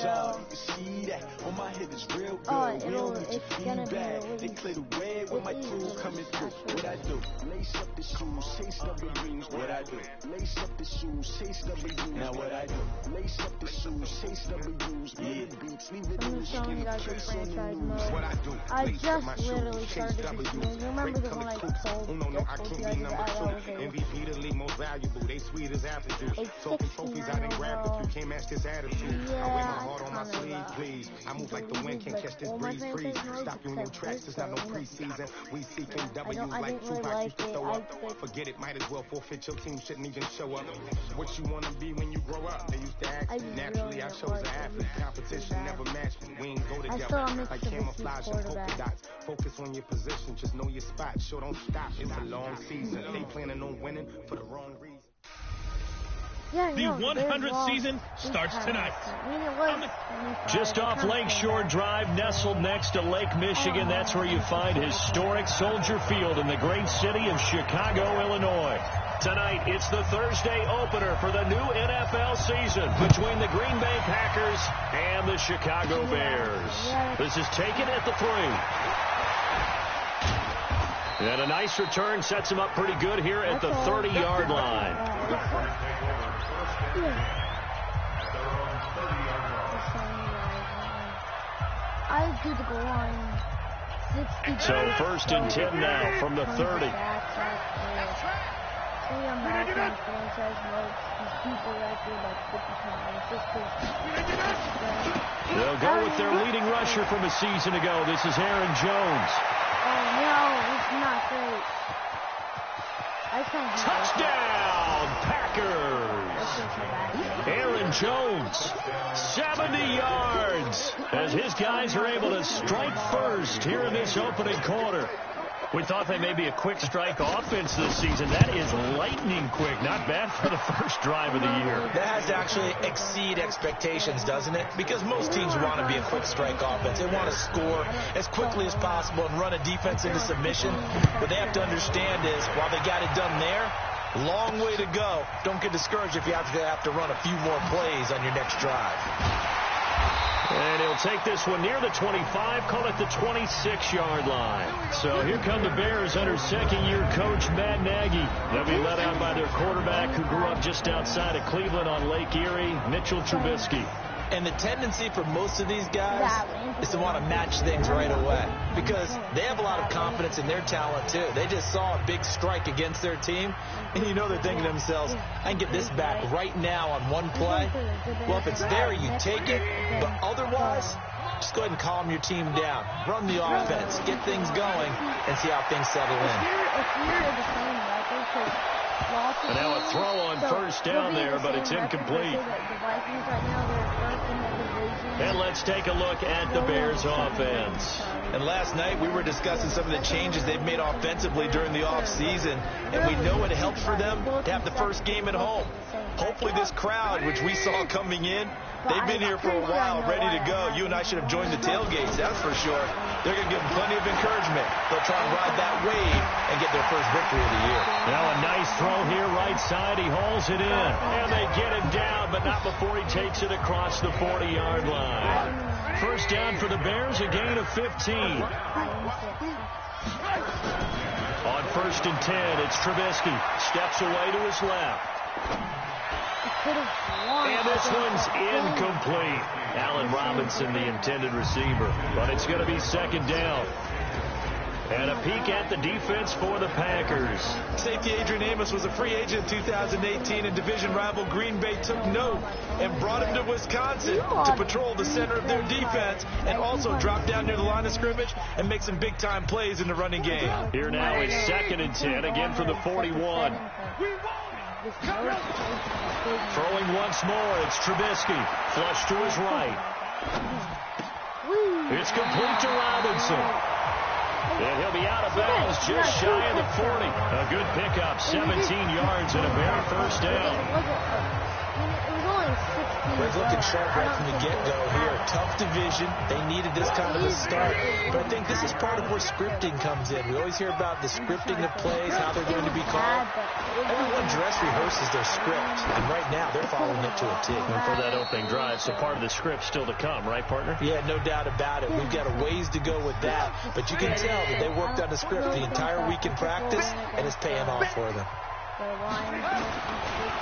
job. You can see that on my head is real good. We don't need your feedback. They clear the way when my crew coming through. What I do? Lace up the shoes, chase double dreams. What I do? Lace up the shoes, chase double dreams. Now what I do? Lace up the shoes, chase double dreams. Yeah, beats, leave it in the skin, place on the news. What I do? I just literally started this game. You remember the one I told you guys about? MVP the league most valuable. They sweet as apple juice. Soaking trophies I didn't grab the few. Can't match this attitude. I wear my heart on my sleeve, please. I move like the wind, can't catch this breeze, freeze. Stop you in your tracks, it's not no preseason. We seeking W's like Tupac used to throw up. Forget it, might as well forfeit. Your team shouldn't even show up. What you want to be when you grow up? They used to ask me. Naturally, I chose an athlete. Competition never matched me. We ain't go together like camouflage and polka dots. Focus on your position, just know your spot. Sure, don't stop. It's a long season. They planning on winning for the wrong reason. The 100th season starts tonight. Just off Lakeshore Drive, nestled next to Lake Michigan, that's where you find historic Soldier Field in the great city of Chicago, Illinois. Tonight, it's the Thursday opener for the new NFL season between the Green Bay Packers and the Chicago Bears. This is taken at the 3. And a nice return sets him up pretty good here at the 30-yard line. I do the goal line. So 1st and 10 now from the 30. They'll go with their leading rusher from a season ago. This is Aaron Jones. Oh, no, it's not great. Touchdown, Packers! Aaron Jones, 70 yards, as his guys are able to strike first here in this opening quarter. We thought they may be a quick strike offense this season. That is lightning quick. Not bad for the first drive of the year. That has to actually exceed expectations, doesn't it? Because most teams want to be a quick strike offense. They want to score as quickly as possible and run a defense into submission. What they have to understand is, while they got it done there, long way to go. Don't get discouraged if you have to run a few more plays on your next drive. And he'll take this one near the 25, call it the 26-yard line. So here come the Bears under second-year coach Matt Nagy. They'll be led out by their quarterback who grew up just outside of Cleveland on Lake Erie, Mitchell Trubisky. And the tendency for most of these guys is to want to match things right away because they have a lot of confidence in their talent, too. They just saw a big strike against their team, and you know they're thinking to themselves, I can get this back right now on one play. Well, if it's there, you take it, but otherwise, just go ahead and calm your team down. Run the offense, get things going, and see how things settle in. And now a throw on first down there, but it's incomplete. And let's take a look at the Bears offense. And last night we were discussing some of the changes they've made offensively during the offseason, and we know it helps for them to have the first game at home. Hopefully this crowd, which we saw coming in, they've been here for a while, ready to go. You and I should have joined the tailgates, that's for sure. They're going to give them plenty of encouragement. They'll try and ride that wave and get their first victory of the year. Now a nice throw here, right side. He hauls it in. And they get him down, but not before he takes it across the 40-yard line. First down for the Bears, a gain of 15. On 1st and 10, it's Trubisky. Steps away to his left. And this one's incomplete. Allen Robinson, the intended receiver. But it's going to be second down. And a peek at the defense for the Packers. Safety Adrian Amos was a free agent in 2018, and division rival Green Bay took note and brought him to Wisconsin to patrol the center of their defense and also drop down near the line of scrimmage and make some big-time plays in the running game. Here now is 2nd and 10, again from the 41. Throwing once more, it's Trubisky. Flush to his right. It's complete to Robinson. And he'll be out of bounds just shy of the 40. A good pickup, 17 yards and a Bear first down. They're looking sharp right from the get-go here. Tough division. They needed this kind of a start. But I think this is part of where scripting comes in. We always hear about the scripting of plays, how they're going to be called. Everyone dress rehearses their script, and right now they're following it to a T. And for that opening drive, so part of the script still to come, right, partner? Yeah, no doubt about it. We've got a ways to go with that, but you can tell that they worked on the script the entire week in practice, and it's paying off for them.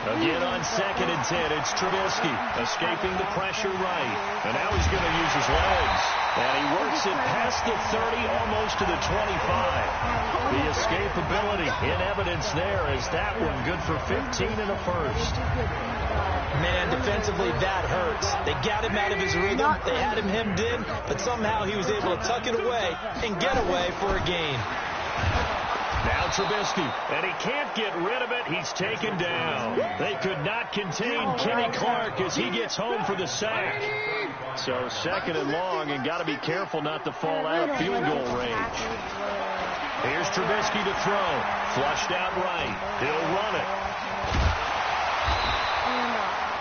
Again on 2nd and 10, it's Trubisky escaping the pressure right. And now he's going to use his legs. And he works it past the 30, almost to the 25. The escapability in evidence there as that one good for 15 and a first. Man, defensively, that hurts. They got him out of his rhythm. They had him hemmed in, but somehow he was able to tuck it away and get away for a gain. Now Trubisky, and he can't get rid of it. He's taken down. They could not contain Kenny Clark as he gets home for the sack. So 2nd and long, and got to be careful not to fall out of field goal range. Here's Trubisky to throw. Flushed out right. He'll run it.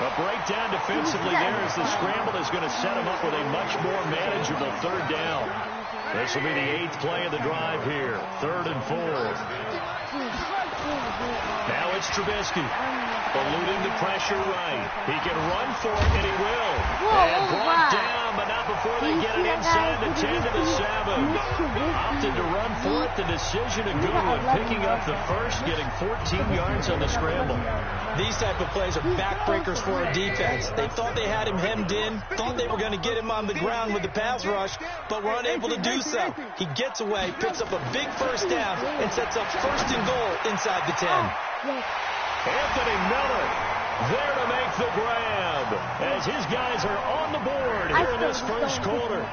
A breakdown defensively there as the scramble is going to set him up with a much more manageable 3rd down. This will be the 8th play of the drive here. 3rd and 4. Now it's Trubisky. Eluding the pressure right. He can run for it, and he will. And brought down, but not before they get it inside the 10 to the 7. Opted to run for it. The decision a good one. Picking up the first, getting 14 yards on the scramble. These type of plays are backbreakers for a defense. They thought they had him hemmed in, thought they were going to get him on the ground with the pass rush, but were unable to do so. He gets away, picks up a big first down, and sets up 1st and goal inside the 10. Anthony Miller there to make the grab as his guys are on the board here in this first quarter.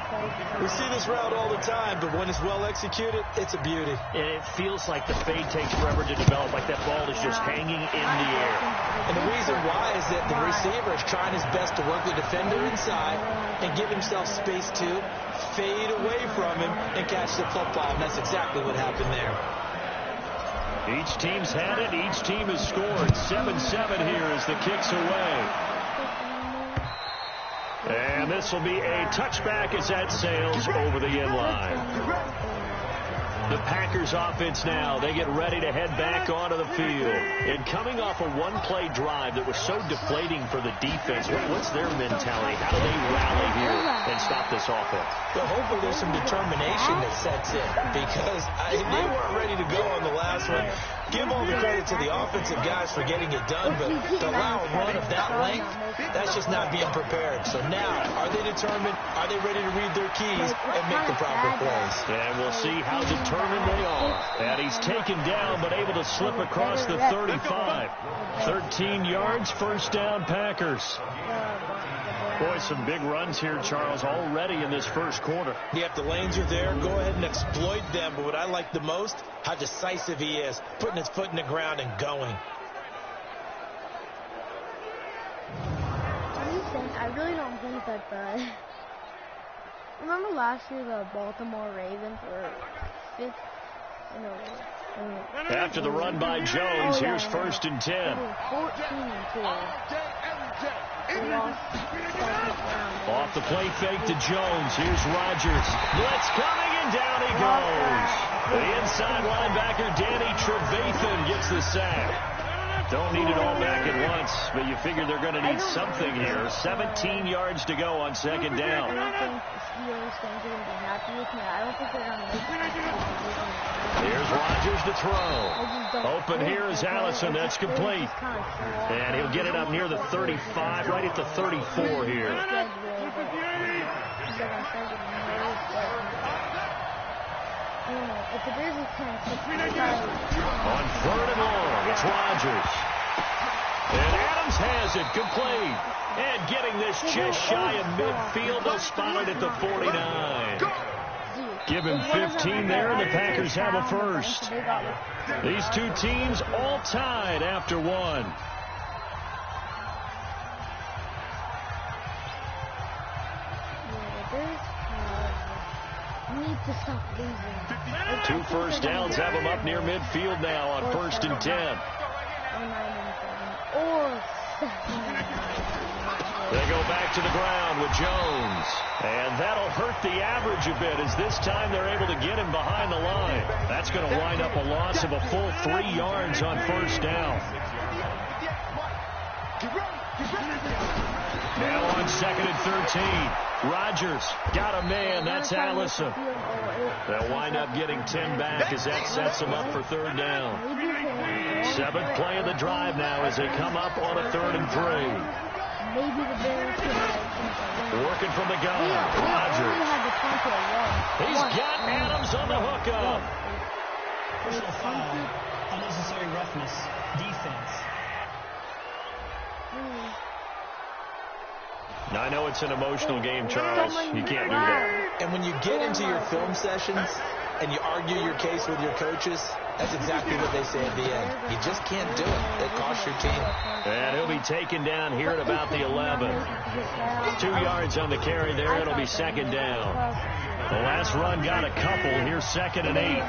We see this route all the time, but when it's well executed, it's a beauty. And it feels like the fade takes forever to develop, like that ball is just hanging in the air. And the reason why is that the receiver is trying his best to work the defender inside and give himself space to fade away from him and catch the football, and that's exactly what happened there. Each team's had it. Each team has scored. 7-7 here as the kick's away. And this will be a touchback as that sails over the end line. The Packers offense now, they get ready to head back onto the field. And coming off a one-play drive that was so deflating for the defense, what's their mentality? How do they rally here and stop this offense? Well, hopefully there's some determination that sets in because they weren't ready to go on the last one. Give all the credit to the offensive guys for getting it done, but to allow a run of that length, that's just not being prepared. So now, are they determined? Are they ready to read their keys and make the proper plays? And we'll see how determined they are. And he's taken down, but able to slip across the 35. 13 yards, 1st down, Packers. Boy, some big runs here, Charles, already in this first quarter. Yep, the lanes are there. Go ahead and exploit them. But what I like the most, how decisive he is, putting his foot in the ground and going. I really don't think that the... Remember last year the Baltimore Ravens were 5th? After the run by Jones, here's 1st and 10. 14-2. Off the play fake to Jones. Here's Rodgers. Blitz coming, and down he goes. The inside linebacker, Danny Trevathan, gets the sack. Don't need it all back at once, but you figure they're going to need something here. 17 yards to go on 2nd down. I don't think the Steelers fans are going to be happy with me. I don't think they're going to make it. Here's Rodgers to throw. Open here is Allison. That's complete. And he'll get it up near the 35, right at the 34 here. If the Bears can't on 3rd and long, it's Rodgers. And Adams has it complete. And getting this just shy of midfield, they'll spot it at the 49. Give him 15 there, and the Packers have a first. These two teams all tied after one. To stop losing. 2 first downs have them up near midfield now on 1st and 10. They go back to the ground with Jones. And that'll hurt the average a bit, as this time they're able to get him behind the line. That's going to wind up a loss of a full 3 yards on first down. Now on 2nd and 13. Rodgers got a man. That's Allison. They'll wind up getting 10 back as that sets them up for 3rd down. 7th play of the drive now as they come up on a 3rd and 3. Maybe the Bears could working from the gun. Rodgers. He's got Adams on the hookup. Personal foul. Unnecessary roughness. Defense. Now, I know it's an emotional game, Charles. You can't do that. And when you get into your film sessions and you argue your case with your coaches, that's exactly what they say at the end. You just can't do it. It costs your team. And he'll be taken down here at about the 11. 2 yards on the carry there. It'll be 2nd down. The last run got a couple. Here's 2nd and 8.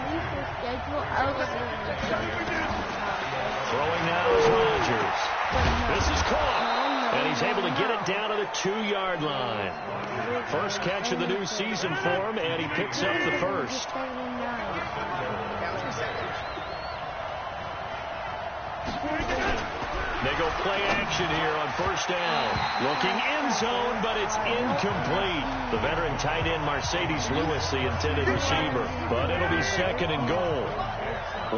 Throwing now is Rodgers. This is caught. And he's able to get it down to the 2-yard line. First catch of the new season for him, and he picks up the first. They go play action here on first down. Looking end zone, but it's incomplete. The veteran tight end Mercedes Lewis, the intended receiver. But it'll be 2nd and goal.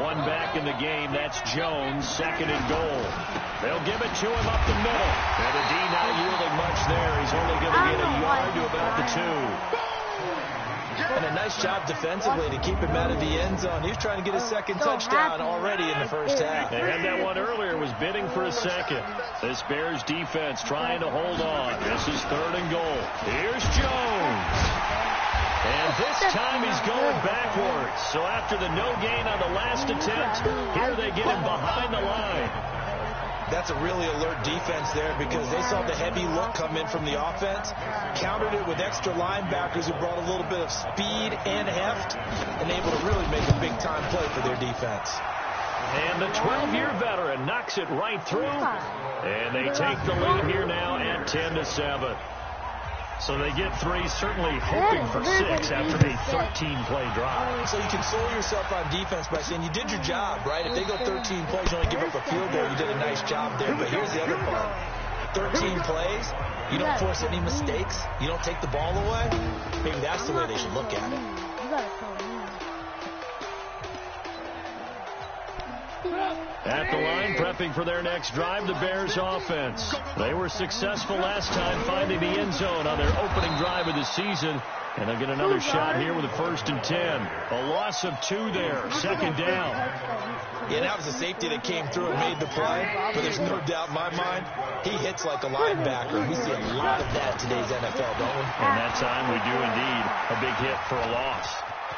One back in the game. That's Jones. 2nd and goal. They'll give it to him up the middle. And the D not yielding much there. He's only going to get a yard to about the 2. And a nice job defensively to keep him out of the end zone. He was trying to get his 2nd touchdown already in the first half. They had that one earlier, was bidding for a 2nd. This Bears defense trying to hold on. This is 3rd and goal. Here's Jones. And this time he's going backwards. So after the no gain on the last attempt, here they get him behind the line. That's a really alert defense there because they saw the heavy look come in from the offense, countered it with extra linebackers who brought a little bit of speed and heft, and able to really make a big-time play for their defense. And the 12-year veteran knocks it right through, and they take the lead here now at 10-7. So they get 3, certainly hoping for 6 after a 13-play drive. So you console yourself on defense by saying you did your job, right? If they go 13 plays, you only give up a field goal, you did a nice job there. But here's the other part. 13 plays, you don't force any mistakes, you don't take the ball away. Maybe that's the way they should look at it. At the line, prepping for their next drive, the Bears offense. They were successful last time finding the end zone on their opening drive of the season. And they'll get another shot here with a 1st and 10. A loss of 2 there, 2nd down. Yeah, that was a safety that came through and made the play. But there's no doubt in my mind, he hits like a linebacker. We see a lot of that in today's NFL, don't we? And that time we do indeed. A big hit for a loss.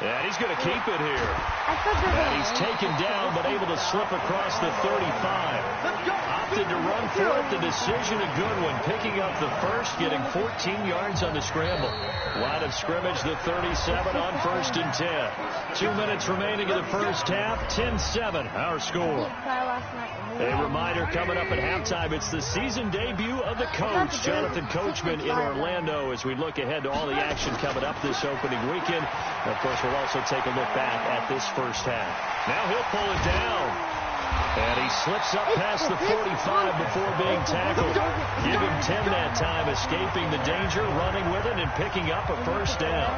And he's going to keep it here. And he's taken down, but able to slip across the 35. Opted to run for it. The decision a good one. Picking up the first, getting 14 yards on the scramble. Line of scrimmage, the 37 on 1st and 10. 2 minutes remaining in the first half. 10-7, our score. A reminder coming up at halftime. It's the season debut of the coach, Jonathan Coachman, in Orlando, as we look ahead to all the action coming up this opening weekend. And of course, we'll also take a look back at this first half. Now he'll pull it down. And he slips up past the 45 before being tackled. Give him 10 that time, escaping the danger, running with it, and picking up a 1st down.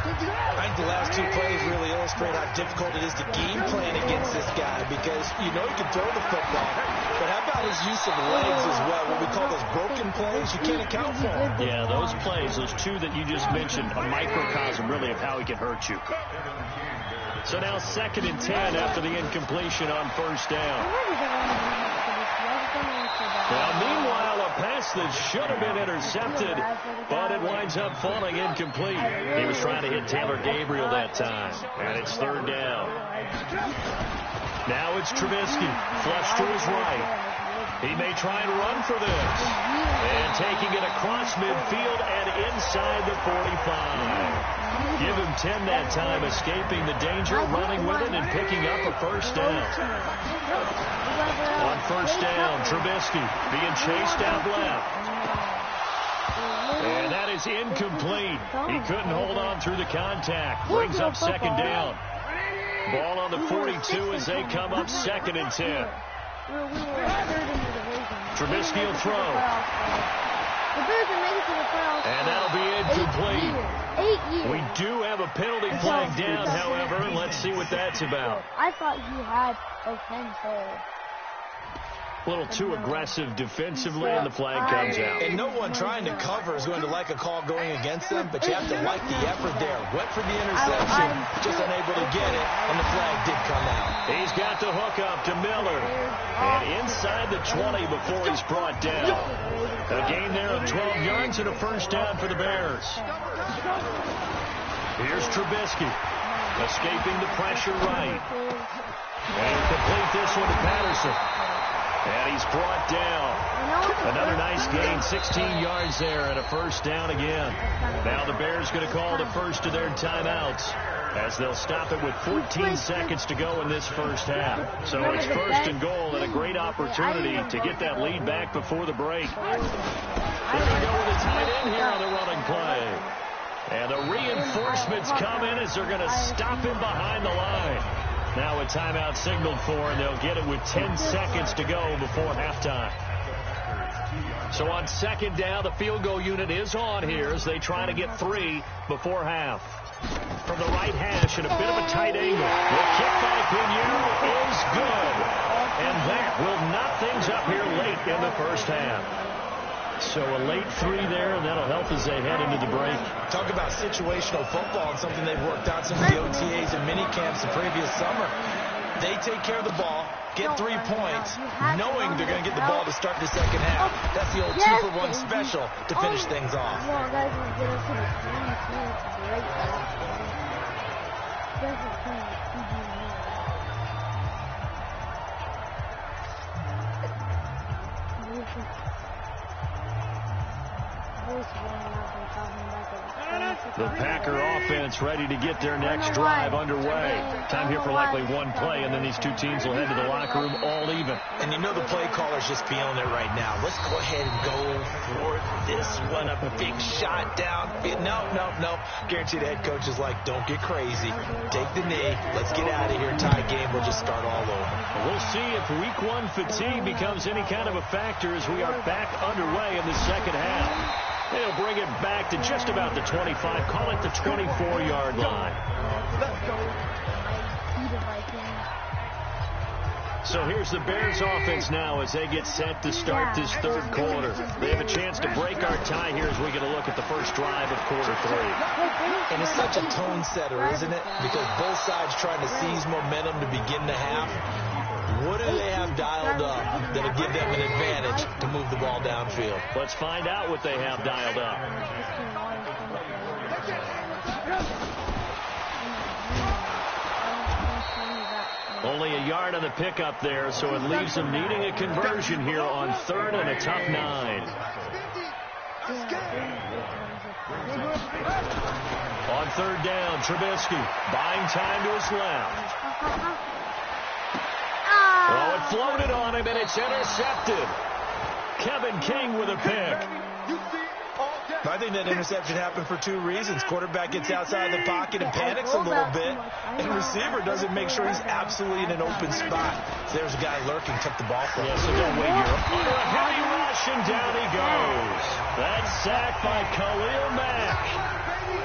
I think the last 2 plays really illustrate how difficult it is to game plan against this guy because you know he can throw the football, but how about his use of legs as well, what we call those broken plays? You can't account for them. Yeah, those plays, those 2 that you just mentioned, a microcosm really of how he can hurt you. So now 2nd and 10 after the incompletion on 1st down. Now, meanwhile, a pass that should have been intercepted, but it winds up falling incomplete. He was trying to hit Taylor Gabriel that time, and it's 3rd down. Now it's Trubisky, flush to his right. He may try and run for this. And taking it across midfield and inside the 45. Give him 10 that time, escaping the danger, running with it, and picking up a 1st down. On 1st down, Trubisky being chased out left. And that is incomplete. He couldn't hold on through the contact. Brings up second down. Ball on the 42 as they come up 2nd and 10. Trubisky will throw. And that'll be incomplete. 8 years. We do have a penalty flag down, however. Let's see what that's about. I thought he had offense. A little too aggressive defensively, and the flag comes out. And no one trying to cover is going to like a call going against them, but you have to like the effort there. Went for the interception, just unable to get it, and the flag did come out. He's got the hook up to Miller. And inside the 20 before he's brought down. A gain there of 12 yards and a first down for the Bears. Here's Trubisky, escaping the pressure right. And complete this one to Patterson. And he's brought down. Another nice gain, 16 yards there, and a first down again. Now the Bears going to call the first of their timeouts as they'll stop it with 14 seconds to go in this first half. So it's 1st and goal and a great opportunity to get that lead back before the break. They're going to go with a tight end here on the running play. And the reinforcements come in as they're going to stop him behind the line. Now a timeout signaled for, and they'll get it with 10 seconds to go before halftime. So on 2nd down, the field goal unit is on here as they try to get 3 before half. From the right hash and a bit of a tight angle. The kick by Pinheiro is good. And that will knock things up here late in the first half. So a late 3 there, and that'll help as they head into the break. Talk about situational football and something they've worked out some of the OTAs and mini camps the previous summer. They take care of the ball, get 3 points, knowing they're going to get the ball to start the second half. That's the old 2-for-1 special to finish things off. The Packer offense ready to get their next drive underway. Time here for likely one play, and then these two teams will head to the locker room all even. And you know the play caller's just feeling it right now. Let's go ahead and go for this one. A big shot down. No. Guarantee the head coach is like, don't get crazy. Take the knee. Let's get out of here. Tie game. We'll just start all over. We'll see if week 1 fatigue becomes any kind of a factor as we are back underway in the second half. They'll bring it back to just about the 25. Call it the 24-yard line. So here's the Bears offense now as they get set to start this 3rd quarter. They have a chance to break our tie here as we get a look at the first drive of quarter 3. And it's such a tone setter, isn't it? Because both sides trying to seize momentum to begin the half. What do they have dialed up that'll give them an advantage to move the ball downfield? Let's find out what they have dialed up. Only a yard on the pickup there, so it leaves them needing a conversion here on 3rd and a tough 9. On 3rd down, Trubisky buying time to his left. Oh, it floated on him, and it's intercepted. Kevin King with a pick. I think that interception happened for 2 reasons. Quarterback gets outside the pocket and panics a little bit, and the receiver doesn't make sure he's absolutely in an open spot. So there's a guy lurking, took the ball from him. Yeah, so don't wait here. Under a heavy rush, and down he goes. That's sacked by Khalil Mack.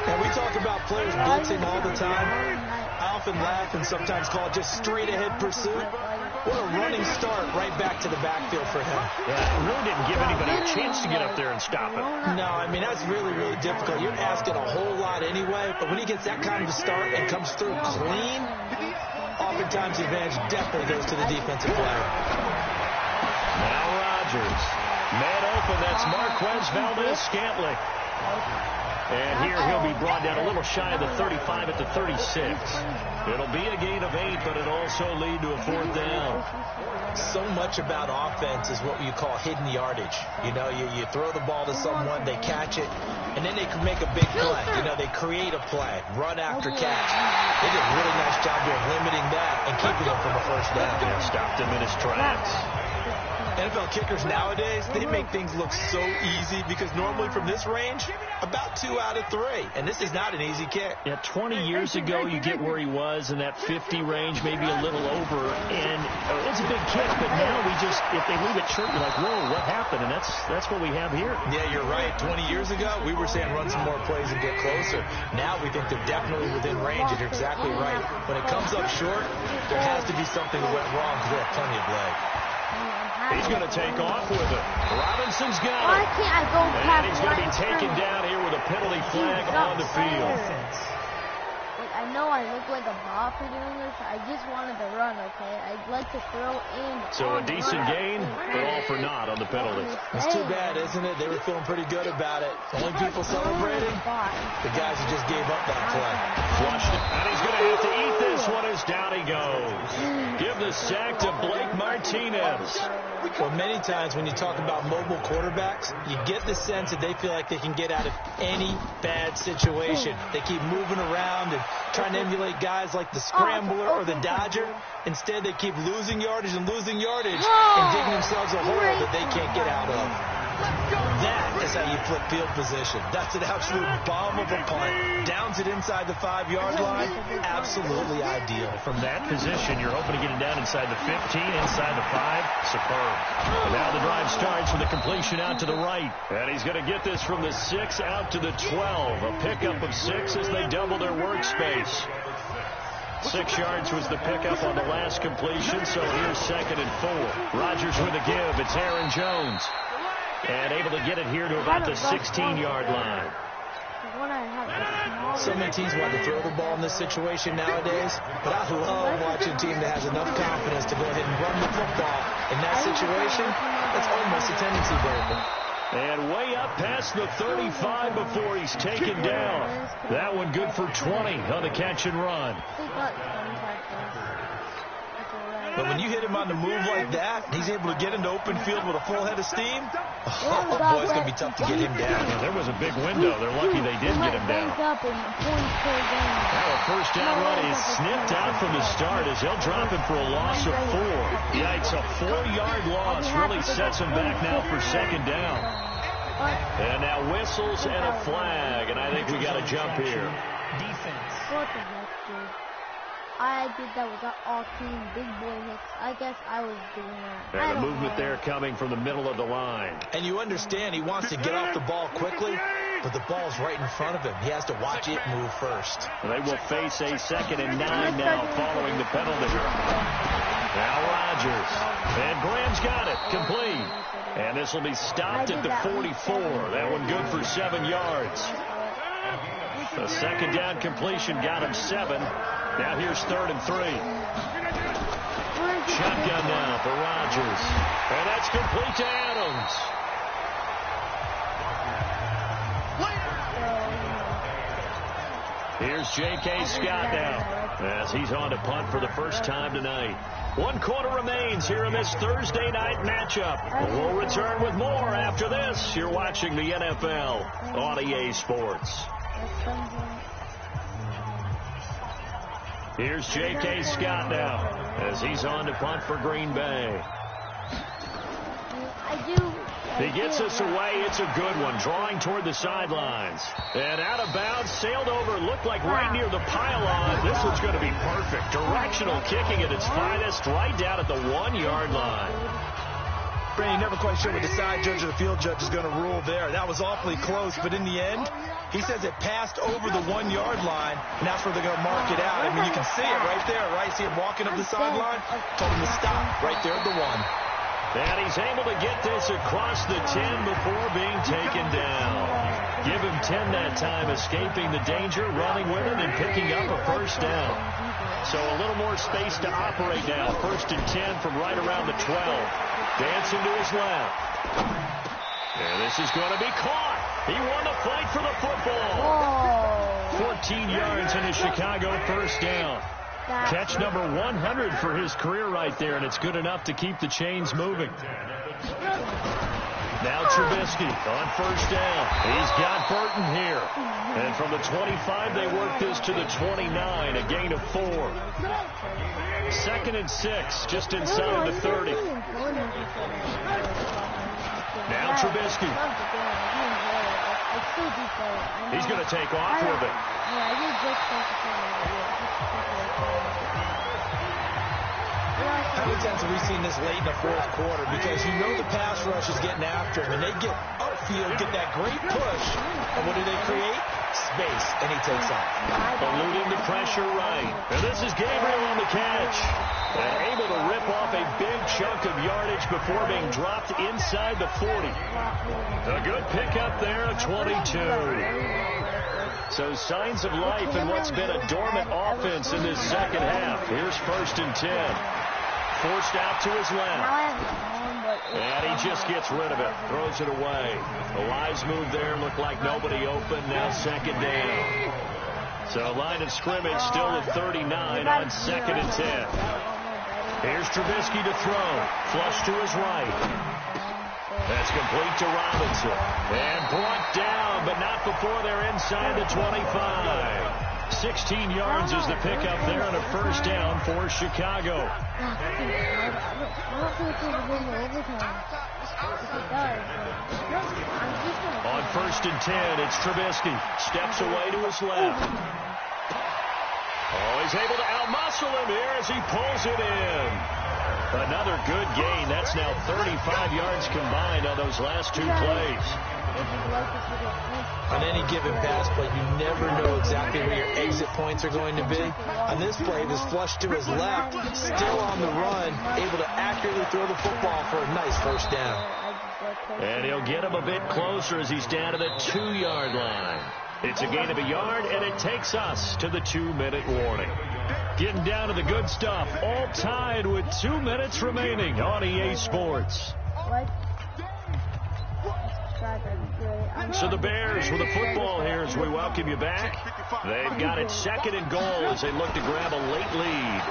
And we talk about players blitzing all the time. I often laugh and sometimes call it just straight-ahead pursuit. What a running start right back to the backfield for him. Yeah, it really didn't give anybody a chance to get up there and stop it. No, I mean, that's really, really difficult. You're asking a whole lot anyway, but when he gets that kind of a start and comes through clean, oftentimes the advantage definitely goes to the defensive player. Now Rodgers. Man open, that's Marquez Valdez-Scantling. And here he'll be brought down a little shy of the 35 at the 36. It'll be a gain of 8, but it'll also lead to a 4th down. So much about offense is what you call hidden yardage. You know, you throw the ball to someone, they catch it, and then they can make a big play. You know, they create a play, run after catch. They did a really nice job there of limiting that and keeping him from a first down. Yeah, stopped him in his tracks. NFL kickers nowadays, they make things look so easy because normally from this range, about 2 out of 3. And this is not an easy kick. Yeah, 20 years ago, you get where he was in that 50 range, maybe a little over. And it's a big kick, but now if they leave it short, you're like, whoa, what happened? And that's what we have here. Yeah, you're right. 20 years ago, we were saying run some more plays and get closer. Now we think they're definitely within range, and you're exactly right. When it comes up short, there has to be something that went wrong because they have plenty of leg. He's going to take off with it. Robinson's got it. Why can't I go past? And he's going to be taken down here with a penalty flag on the field. I know I look like a bot for doing this. I just wanted to run, okay? I'd like to throw in. So a decent gain, but all for naught on the penalty. It's too bad, isn't it? They were feeling pretty good about it. Only people celebrating, the guys who just gave up that play. Flushed it. And he's going to have to eat this one as down he goes. Give the sack to Blake Martinez. Well, many times when you talk about mobile quarterbacks, you get the sense that they feel like they can get out of any bad situation. They keep moving around and trying to emulate guys like the Scrambler or the Dodger. Instead, they keep losing yardage and digging themselves a hole that they can't get out of. That is how you flip field position. That's an absolute bomb of a punt. Downs it inside the 5-yard line. Absolutely ideal. From that position, you're hoping to get it down inside the 15, inside the 5. Superb. And now the drive starts with a completion out to the right. And he's going to get this from the 6 out to the 12. A pickup of 6 as they double their workspace. 6 yards was the pickup on the last completion, so here's 2nd and 4. Rodgers with a give. It's Aaron Jones. And able to get it here to about the 16-yard line. So many teams want to throw the ball in this situation nowadays, but I love watching a team that has enough confidence to go ahead and run the football. In that situation, that's almost a tendency breaker. And way up past the 35 before he's taken down. That one good for 20 on the catch and run. But when you hit him on the move like that, he's able to get into open field with a full head of steam. Oh, boy, it's going to be tough to get him down. Yeah, there was a big window. They're lucky they did get him down. Now a first down run is snipped out from the start as he'll drop him for a loss of 4. Yikes, a 4-yard loss really sets him back now for 2nd down. And now whistles and a flag, and I think we got a jump here. Defense. What the heck, dude? I did that with all team big boy hits. I guess I was doing that. And the movement there coming from the middle of the line. And you understand he wants to get off the ball quickly, but the ball's right in front of him. He has to watch it move first. They will face a 2nd and 9 now following the penalty. Now Rodgers. And Graham's got it. Complete. And this will be stopped at the 44. That one good for 7 yards. The 2nd down completion got him 7. Now here's 3rd and 3. Shotgun now for Rodgers. And that's complete to Adams. Here's J.K. Scott now as he's on to punt for the first time tonight. 1 quarter remains here in this Thursday night matchup. We'll return with more after this. You're watching the NFL on EA Sports. Here's J.K. Scott now as he's on to punt for Green Bay. He gets us away. It's a good one. Drawing toward the sidelines. And out of bounds, sailed over, looked like right near the pylon. This one's going to be perfect. Directional kicking at its finest, right down at the 1-yard line. Brandon, you're never quite sure what the side judge or the field judge is going to rule there. That was awfully close, but in the end, he says it passed over the 1-yard line, and that's where they're going to mark it out. I mean, you can see it right there, right? See him walking up the sideline? Told him to stop right there at the 1. And he's able to get this across the 10 before being taken down. Give him 10 that time, escaping the danger, running with it, and picking up a first down. So a little more space to operate now. 1st and 10 from right around the 12. Dancing to his left. And this is going to be caught. He won the fight for the football. 14 yards in a Chicago first down. Catch number 100 for his career right there, and it's good enough to keep the chains moving. Now Trubisky on first down. He's got Burton here. And from the 25, they work this to the 29, a gain of 4. 2nd and 6, just inside the 30. Now Trubisky. He's going to take off with it. How many times have we seen this late in the 4th quarter? Because you know the pass rush is getting after him, and they get upfield, get that great push, and what do they create? Space, and he takes off. Eluding the pressure right. And this is Gabriel on the catch. And able to rip off a big chunk of yardage before being dropped inside the 40. A good pickup there, a 22. So signs of life in what's been a dormant offense in this second half. Here's 1st and 10. Forced out to his left. And he just gets rid of it. Throws it away. The wise move there. Looked like nobody open. Now 2nd down. So line of scrimmage still at 39 on 2nd and 10. Here's Trubisky to throw. Flush to his right. That's complete to Robinson. And brought down, but not before they're inside the 25. 16 yards is the pickup there on a first down for Chicago. On 1st and 10, it's Trubisky. Steps away to his left. Oh, he's able to outmuscle him here as he pulls it in. Another good gain. That's now 35 yards combined on those last 2 plays. On any given pass play, you never know exactly where your exit points are going to be. On this play, this flush to his left, still on the run, able to accurately throw the football for a nice first down. And he'll get him a bit closer as he's down to the 2-yard line. It's a gain of a yard, and it takes us to the 2-minute warning. Getting down to the good stuff, all tied with 2 minutes remaining on EA Sports. So the Bears with the football here as we welcome you back. They've got it 2nd and goal as they look to grab a late lead.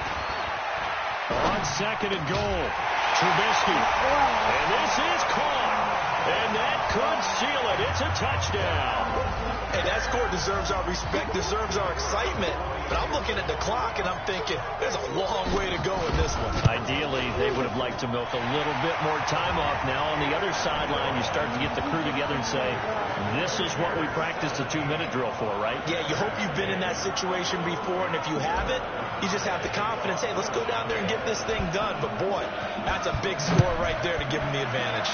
On 2nd and goal, Trubisky. And this is caught. And that could seal it. It's a touchdown. Hey, that score deserves our respect, deserves our excitement. But I'm looking at the clock, and I'm thinking, there's a long way to go in this one. Ideally, they would have liked to milk a little bit more time off. Now, on the other sideline, you start to get the crew together and say, this is what we practiced a 2-minute drill for, right? Yeah, you hope you've been in that situation before, and if you haven't, you just have the confidence, hey, let's go down there and get this thing done. But, boy, that's a big score right there to give them the advantage.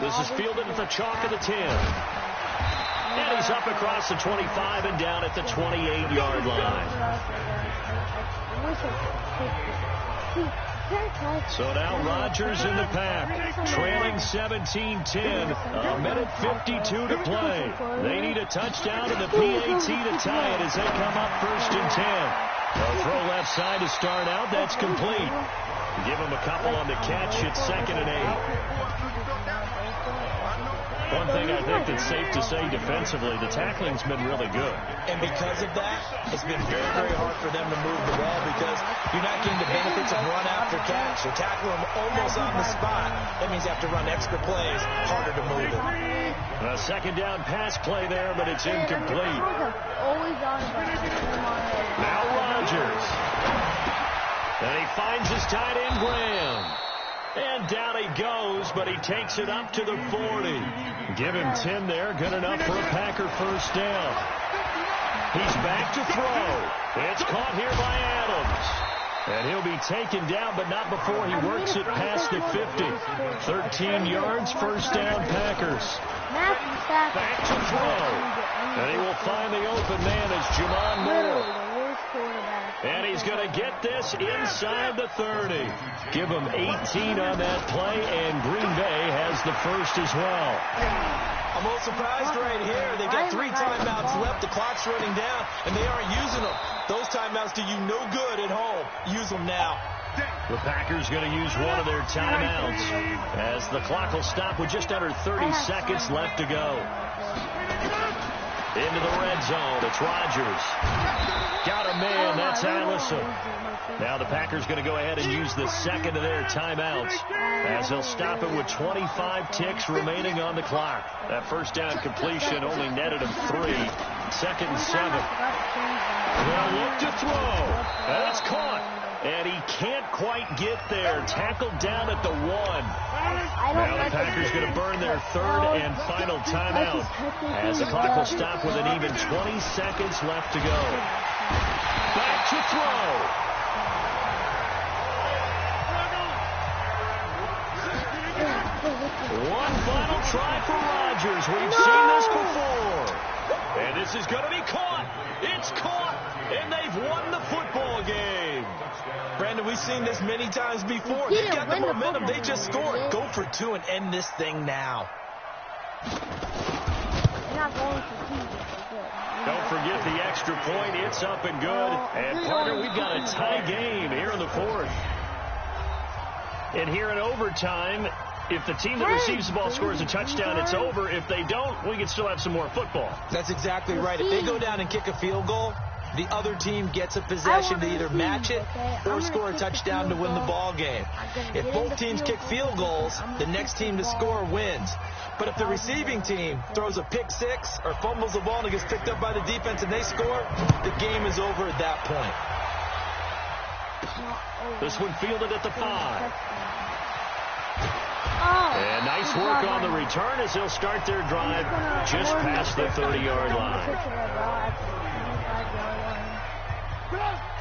This is fielded at the chalk of the 10. And he's up across the 25 and down at the 28-yard line. So now Rodgers in the pack, trailing 17-10, a minute 52 to play. They need a touchdown and the PAT to tie it as they come up 1st and 10. They'll throw left side to start out. That's complete. Give him a couple on the catch. It's 2nd and 8. One thing I think that's safe to say defensively, the tackling's been really good. And because of that, it's been very, very hard for them to move the ball because you're not getting the benefits of run after catch. You're tackling them almost on the spot. That means you have to run extra plays, harder to move it. A 2nd down pass play there, but it's incomplete. Now Rodgers. And he finds his tight end, Graham. And down he goes, but he takes it up to the 40. Give him 10 there, good enough for a Packer first down. He's back to throw. It's caught here by Adams. And he'll be taken down, but not before he works it past the 50. 13 yards, first down, Packers. Back to throw. And he will find the open man as Jamon Moore. And he's going to get this inside the 30. Give him 18 on that play, and Green Bay has the first as well. I'm a little surprised right here. They've got 3 timeouts left. The clock's running down, and they aren't using them. Those timeouts do you no good at home. Use them now. The Packers going to use one of their timeouts as the clock will stop with just under 30 seconds left to go. Into the red zone. It's Rodgers. Got a man. That's Allison. Now the Packers going to go ahead and use the second of their timeouts as they'll stop it with 25 ticks remaining on the clock. That first down completion only netted him 3. 2nd and 7. They'll look to throw. That's caught. And he can't quite get there. Tackled down at the 1. Now the Packers going to burn their 3rd and final timeout as the clock will stop with an even 20 seconds left to go. Back to throw. One final try for Rodgers. We've seen this before. And this is going to be caught. It's caught. And they've won the football game. Brandon, we've seen this many times before. They've got the momentum. They just scored. Go for 2 and end this thing now. They're not going for 2. Don't forget the extra point. It's up and good. And, partner, we've got a tie game here in the 4th. And here in overtime, if the team that receives the ball scores a touchdown, it's over. If they don't, we can still have some more football. That's exactly right. If they go down and kick a field goal, the other team gets a possession to either match it or score a touchdown to win the ball game. If both teams kick field goals, the next team to score wins. But if the receiving team throws a pick 6 or fumbles the ball and it gets picked up by the defense and they score, the game is over at that point. This one fielded at the 5. And nice work on the return as they'll start their drive just past the 30-yard line.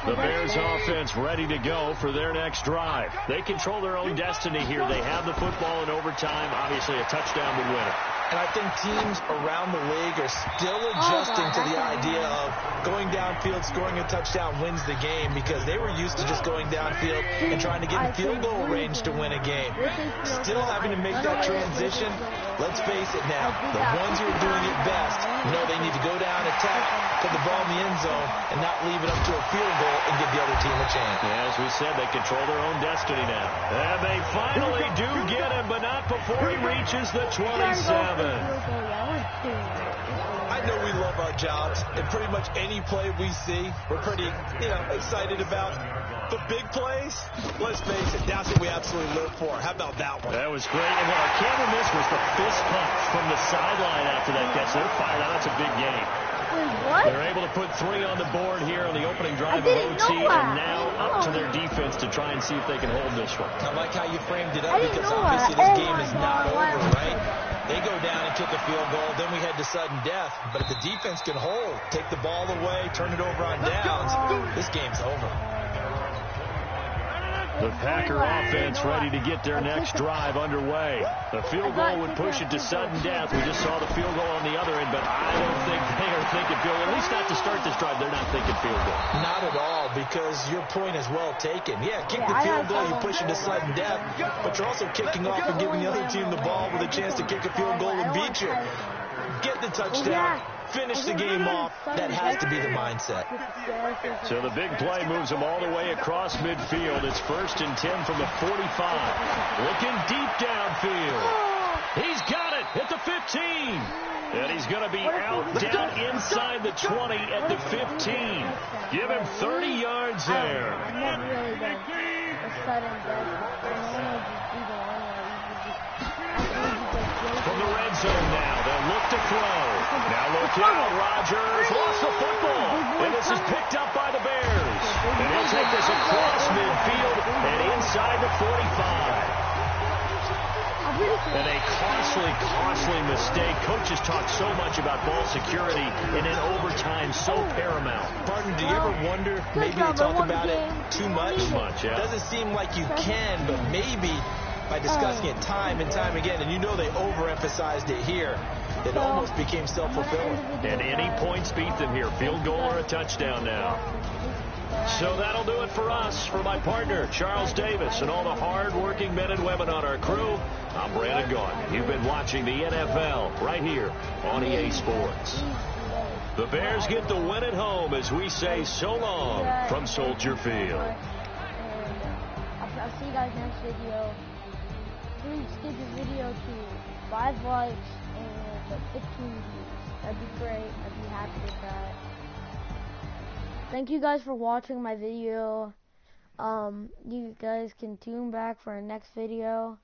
The Bears offense ready to go for their next drive. They control their own destiny here. They have the football in overtime. Obviously, a touchdown would win it. And I think teams around the league are still adjusting to the idea of going downfield, scoring a touchdown wins the game because they were used to just going downfield and trying to get in field goal range to win a game. Still having to make that transition. Let's face it now, the ones who are doing it best know they need to go down, attack, put the ball in the end zone, and not leave it up to a field goal and give the other team a chance. Yeah, as we said, they control their own destiny now. And they finally do get him, but not before he reaches the 27. I know we love our jobs, and pretty much any play we see, we're pretty, excited about. The big plays, let's face it, that's what we absolutely live for. How about that one? That was great. And what our camera missed was the fist pump from the sideline after that catch. They're fired out. That's a big game. What? They're able to put 3 on the board here on the opening drive of OT, and now up to their defense to try and see if they can hold this one. I like how you framed it up because obviously this game is not over, right? They go down and kick a field goal, then we head to sudden death. But if the defense can hold, take the ball away, turn it over on downs, this game's over. The Packer offense ready to get their next drive underway. The field goal would push it to sudden death. We just saw the field goal on the other end, but I don't think they are thinking field goal. At least not to start this drive. They're not thinking field goal. Not at all, because your point is well taken. Yeah, kick the field goal, you push it to sudden death, but you're also kicking off and giving the other team the ball with a chance to kick a field goal and beat you. Get the touchdown. Finish the game off. That has to be the mindset. So the big play moves him all the way across midfield. It's 1st and 10 from the 45. Looking deep downfield. He's got it at the 15. And he's going to be out down inside the 20 at the 15. Give him 30 yards there. From the red zone now, they'll look to throw. Now look out, Rodgers lost the football. And this is picked up by the Bears. And he'll take this across midfield and inside the 45. And a costly mistake. Coaches talk so much about ball security, and in overtime, so paramount. Pardon, do you ever wonder, maybe they talk about it too much? Too much, yeah. Doesn't seem like you can, but maybe by discussing it time and time again, and you know they overemphasized it here, it almost became self-fulfilling. And any points beat them here. Field goal or a touchdown now. So that'll do it for us. For my partner, Charles Davis, and all the hard-working men and women on our crew, I'm Brandon Gaudin. You've been watching the NFL right here on EA Sports. The Bears get the win at home as we say so long from Soldier Field. I'll see you guys next video. Please give the video to 5 likes and but 15 views. That'd be great. I'd be happy with that. Thank you guys for watching my video. You guys can tune back for our next video.